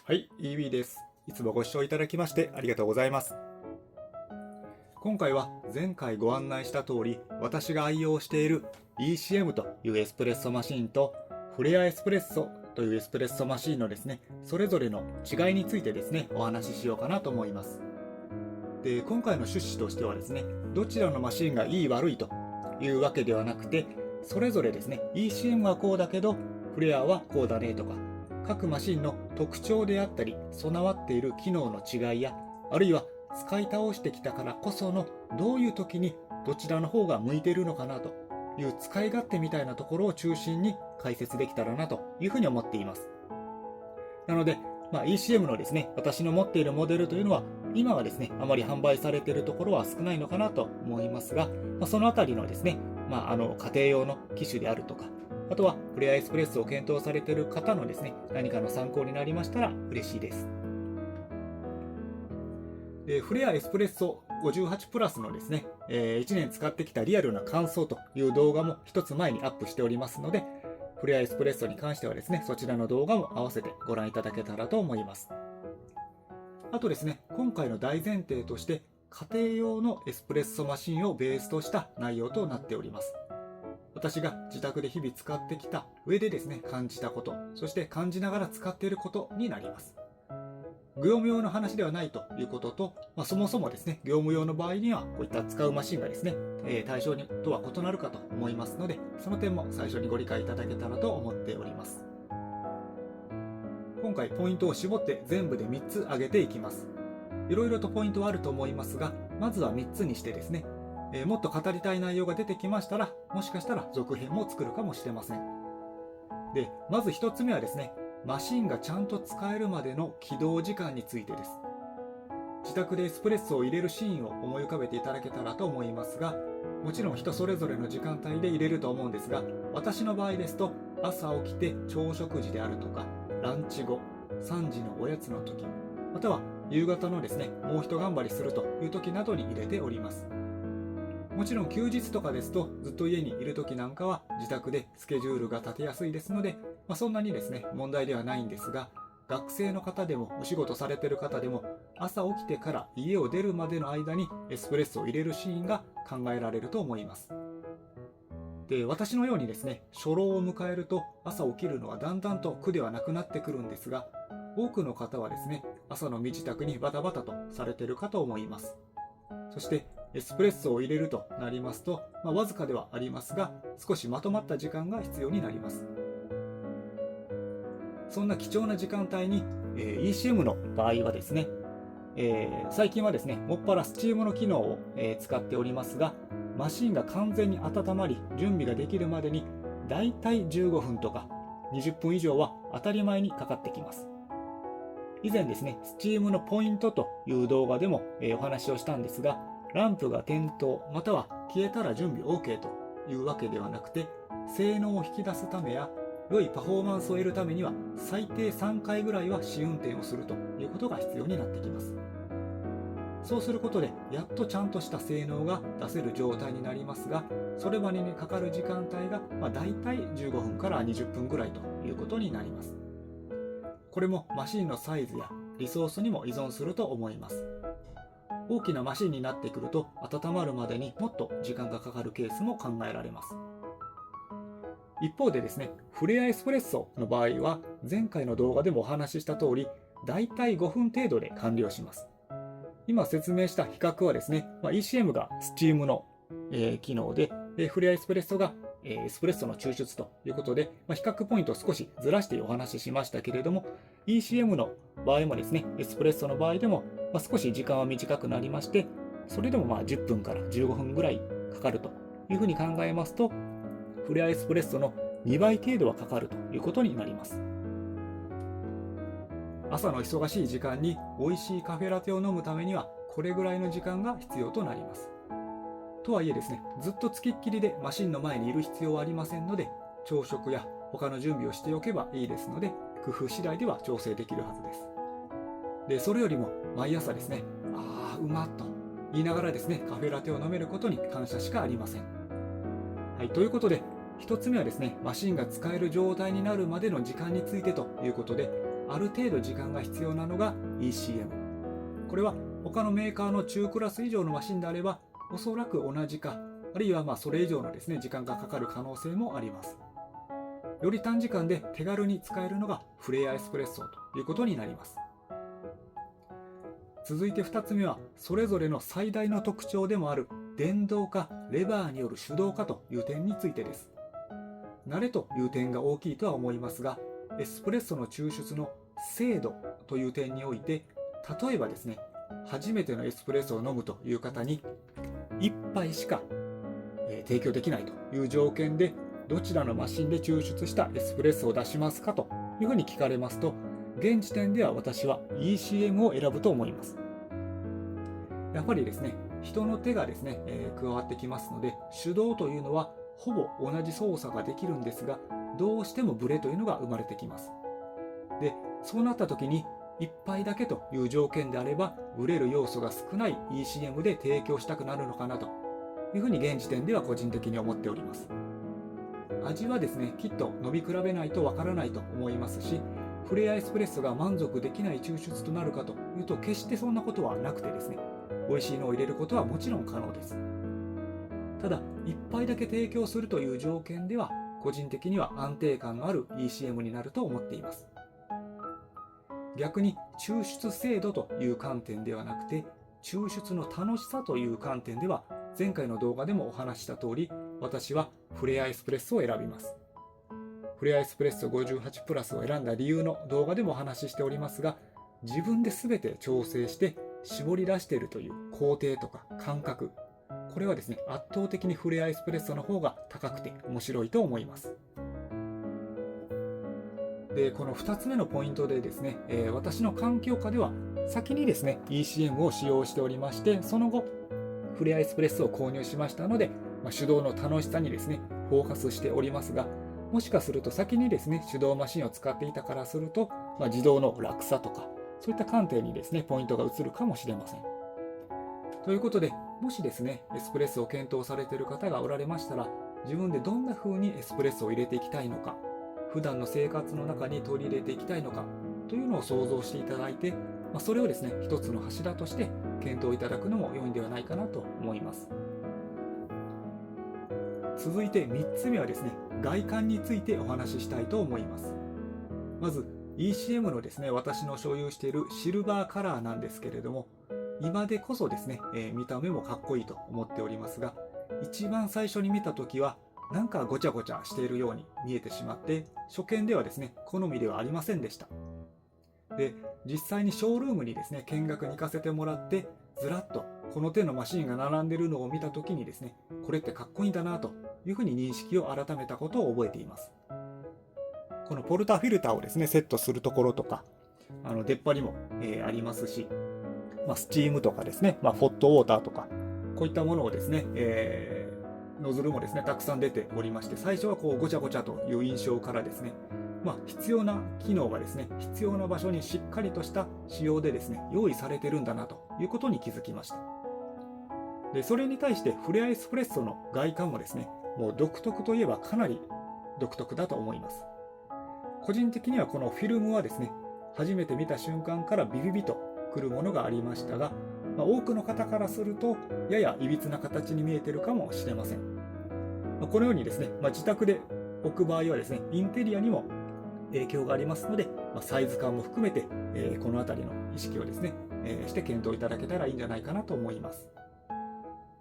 はい、EB です。いつもご視聴いただきましてありがとうございます。今回は前回ご案内した通り、私が愛用している ECM というエスプレッソマシンとフレアエスプレッソというエスプレッソマシンのですね、それぞれの違いについてですね、お話ししようかなと思います。で、今回の趣旨としてはですね、どちらのマシンがいい悪いというわけではなくて、それぞれですね、ECM はこうだけど、フレアはこうだねとか、各マシンの特徴であったり備わっている機能の違いや、あるいは使い倒してきたからこそのどういう時にどちらの方が向いているのかなという使い勝手みたいなところを中心に解説できたらなというふうに思っています。なので、ECM のですね、私の持っているモデルというのは今はですね、あまり販売されているところは少ないのかなと思いますが、そのあたりのですね、家庭用の機種であるとか、あとはフレアエスプレッソを検討されている方のですね、何かの参考になりましたら嬉しいです。で、フレアエスプレッソ58プラスのですね、1年使ってきたリアルな感想という動画も一つ前にアップしておりますので、フレアエスプレッソに関してはですね、そちらの動画も合わせてご覧いただけたらと思います。あとですね、今回の大前提として家庭用のエスプレッソマシンをベースとした内容となっております。私が自宅で日々使ってきた上でですね、感じたこと、そして感じながら使っていることになります。業務用の話ではないということと、そもそもですね、業務用の場合にはこういった使うマシンがですね、対象とは異なるかと思いますので、その点も最初にご理解いただけたらと思っております。今回ポイントを絞って全部で3つ挙げていきます。いろいろとポイントはあると思いますが、まずは3つにしてですね、もっと語りたい内容が出てきましたら、もしかしたら続編も作るかもしれません。で、まず1つ目はですね、マシンがちゃんと使えるまでの起動時間についてです。自宅でエスプレッソを入れるシーンを思い浮かべていただけたらと思いますが、もちろん人それぞれの時間帯で入れると思うんですが、私の場合ですと、朝起きて朝食時であるとか、ランチ後、3時のおやつの時、または夕方のですね、もう一頑張りするという時などに入れております。もちろん休日とかですとずっと家にいる時なんかは自宅でスケジュールが立てやすいですので、そんなにですね問題ではないんですが、学生の方でもお仕事されている方でも朝起きてから家を出るまでの間にエスプレッソを入れるシーンが考えられると思います。で、私のようにですね初老を迎えると朝起きるのはだんだんと苦ではなくなってくるんですが、多くの方はですね朝の身支度にバタバタとされているかと思います。そしてエスプレッソを入れるとなりますと、わずかではありますが少しまとまった時間が必要になります。そんな貴重な時間帯に、ECM の場合はですね、最近はですねもっぱらスチームの機能を、使っておりますが、マシンが完全に温まり準備ができるまでにだいたい15分とか20分以上は当たり前にかかってきます。以前ですね、スチームのポイントという動画でも、お話をしたんですが、ランプが点灯または消えたら準備 OK というわけではなくて、性能を引き出すためや良いパフォーマンスを得るためには最低3回ぐらいは試運転をするということが必要になってきます。そうすることでやっとちゃんとした性能が出せる状態になりますが、それまでにかかる時間帯がだいたい15分から20分ぐらいということになります。これもマシンのサイズやリソースにも依存すると思います。大きなマシンになってくると温まるまでにもっと時間がかかるケースも考えられます。一方でですね、フレアエスプレッソの場合は前回の動画でもお話しした通り、だいたい5分程度で完了します。今説明した比較はですね、ECM がスチームの、機能で、フレアエスプレッソがエスプレッソの抽出ということで、比較ポイントを少しずらしてお話ししましたけれども、 ECM の場合もですねエスプレッソの場合でも、少し時間は短くなりまして、それでも10分から15分ぐらいかかるというふうに考えますと、フレアエスプレッソの2倍程度はかかるということになります。朝の忙しい時間に美味しいカフェラテを飲むためにはこれぐらいの時間が必要となります。とはいえですね、ずっとつきっきりでマシンの前にいる必要はありませんので、朝食や他の準備をしておけばいいですので、工夫次第では調整できるはずです。で、それよりも毎朝ですね、うまっと言いながらですね、カフェラテを飲めることに感謝しかありません。はい、ということで、一つ目はですね、マシンが使える状態になるまでの時間についてということで、ある程度時間が必要なのが ECM。 これは他のメーカーの中クラス以上のマシンであればおそらく同じか、あるいはそれ以上のですね時間がかかる可能性もあります。より短時間で手軽に使えるのがフレアエスプレッソということになります。続いて2つ目は、それぞれの最大の特徴でもある電動かレバーによる手動かという点についてです。慣れという点が大きいとは思いますが、エスプレッソの抽出の精度という点において、例えばですね、初めてのエスプレッソを飲むという方に1杯しか提供できないという条件で、どちらのマシンで抽出したエスプレッソを出しますかというふうに聞かれますと、現時点では私は ECM を選ぶと思います。やっぱりですね、人の手がですね、加わってきますので、手動というのはほぼ同じ操作ができるんですが、どうしてもブレというのが生まれてきます。で、そうなった時に1杯だけという条件であれば、ブレる要素が少ない ECM で提供したくなるのかなというふうに現時点では個人的に思っております。味はですね、きっと飲み比べないとわからないと思いますし、フレアエスプレッソが満足できない抽出となるかというと、決してそんなことはなくてですね、美味しいのを入れることはもちろん可能です。ただ、1杯だけ提供するという条件では、個人的には安定感のある ECM になると思っています。逆に抽出精度という観点ではなくて、抽出の楽しさという観点では、前回の動画でもお話しした通り、私はフレアエスプレッソを選びます。フレアエスプレッソ58プラスを選んだ理由の動画でもお話ししておりますが、自分で全て調整して絞り出しているという工程とか感覚、これはですね、圧倒的にフレアエスプレッソの方が高くて面白いと思います。で、この2つ目のポイントでですね、私の環境下では先にですね ECM を使用しておりまして、その後フレアエスプレッソを購入しましたので、手動の楽しさにですねフォーカスしておりますが、もしかすると先にですね手動マシンを使っていたからすると、自動の楽さとかそういった観点にですねポイントが移るかもしれません。ということで、もしですねエスプレッソを検討されている方がおられましたら、自分でどんな風にエスプレッソを入れていきたいのか、普段の生活の中に取り入れていきたいのかというのを想像していただいて、それをですね一つの柱として検討いただくのも良いんではないかなと思います。続いて3つ目はですね、外観についてお話ししたいと思います。まず ECM のですね、私の所有しているシルバーカラーなんですけれども、今でこそですね、見た目もかっこいいと思っておりますが、一番最初に見た時はなんかごちゃごちゃしているように見えてしまって、初見ではですね好みではありませんでした。で、実際にショールームにですね見学に行かせてもらって、ずらっとこの手のマシンが並んでいるのを見た時にですね、これってかっこいいんだなというふうに認識を改めたことを覚えています。このポルタフィルターをですねセットするところとか、出っ張りも、ありますし、スチームとかですね、フォットウォーターとか、こういったものをですね、ノズルもですねたくさん出ておりまして、最初はこうごちゃごちゃという印象からですね、必要な機能がですね必要な場所にしっかりとした仕様でですね用意されてるんだなということに気づきました。で、それに対してフレアエスプレッソの外観もですね、もう独特といえばかなり独特だと思います。個人的にはこのフィルムはですね、初めて見た瞬間からビビビとくるものがありましたが、多くの方からするとややいびつな形に見えているかもしれません。このようにですね、自宅で置く場合はですね、インテリアにも影響がありますので、サイズ感も含めて、このあたりの意識をですね、して検討いただけたらいいんじゃないかなと思います。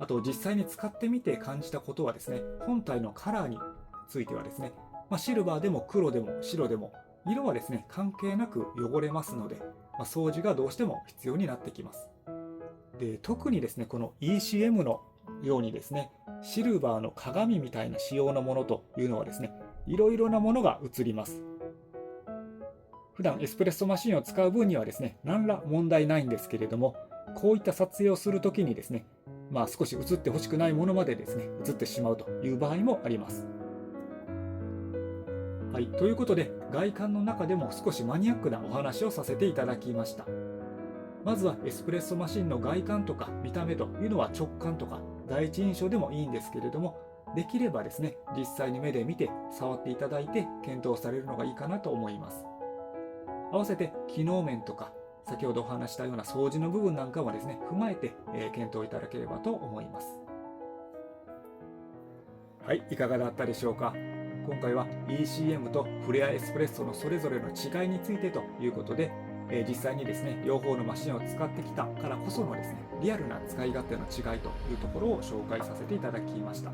あと、実際に使ってみて感じたことはですね、本体のカラーについてはですね、シルバーでも黒でも白でも色はですね関係なく汚れますので、掃除がどうしても必要になってきます。で、特にですねこの ECM のようにですねシルバーの鏡みたいな仕様のものというのはですね、いろいろなものが映ります。普段エスプレッソマシンを使う分にはですね何ら問題ないんですけれども、こういった撮影をするときにですね、少し映ってほしくないものまでですね映ってしまうという場合もあります。はい、ということで外観の中でも少しマニアックなお話をさせていただきました。まずはエスプレッソマシンの外観とか見た目というのは直感とか第一印象でもいいんですけれども、できればですね実際に目で見て触っていただいて検討されるのがいいかなと思います。合わせて機能面とか先ほどお話したような掃除の部分なんかもですね踏まえて、検討いただければと思います。はい、いかがだったでしょうか。今回は ECM とフレアエスプレッソのそれぞれの違いについてということで、実際にですね両方のマシンを使ってきたからこそのですねリアルな使い勝手の違いというところを紹介させていただきました。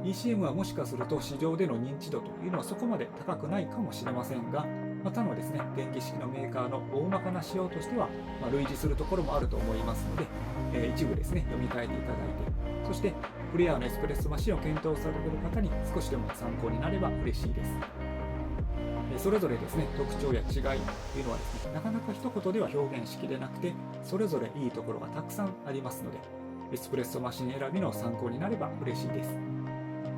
ECM はもしかすると市場での認知度というのはそこまで高くないかもしれませんが、他のですね電気式のメーカーの大まかな仕様としては、類似するところもあると思いますので、一部ですね読み替えていただいて、そしてフレアのエスプレッソマシンを検討されている方に少しでも参考になれば嬉しいです。それぞれですね特徴や違いというのはですねなかなか一言では表現しきれなくて、それぞれいいところがたくさんありますので、エスプレッソマシン選びの参考になれば嬉しいです。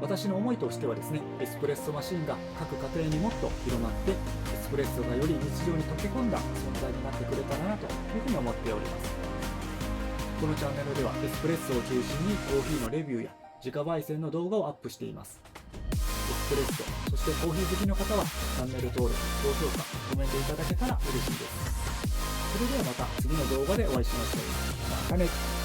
私の思いとしてはですねエスプレッソマシンが各家庭にもっと広まって、エスプレッソがより日常に溶け込んだ存在になってくれたらなというふうに思っております。このチャンネルではエスプレッソを中心にコーヒーのレビューや自家焙煎の動画をアップしています。エスプレッソ、そしてコーヒー好きの方はチャンネル登録、高評価、コメントいただけたら嬉しいです。それではまた次の動画でお会いしましょう。またね。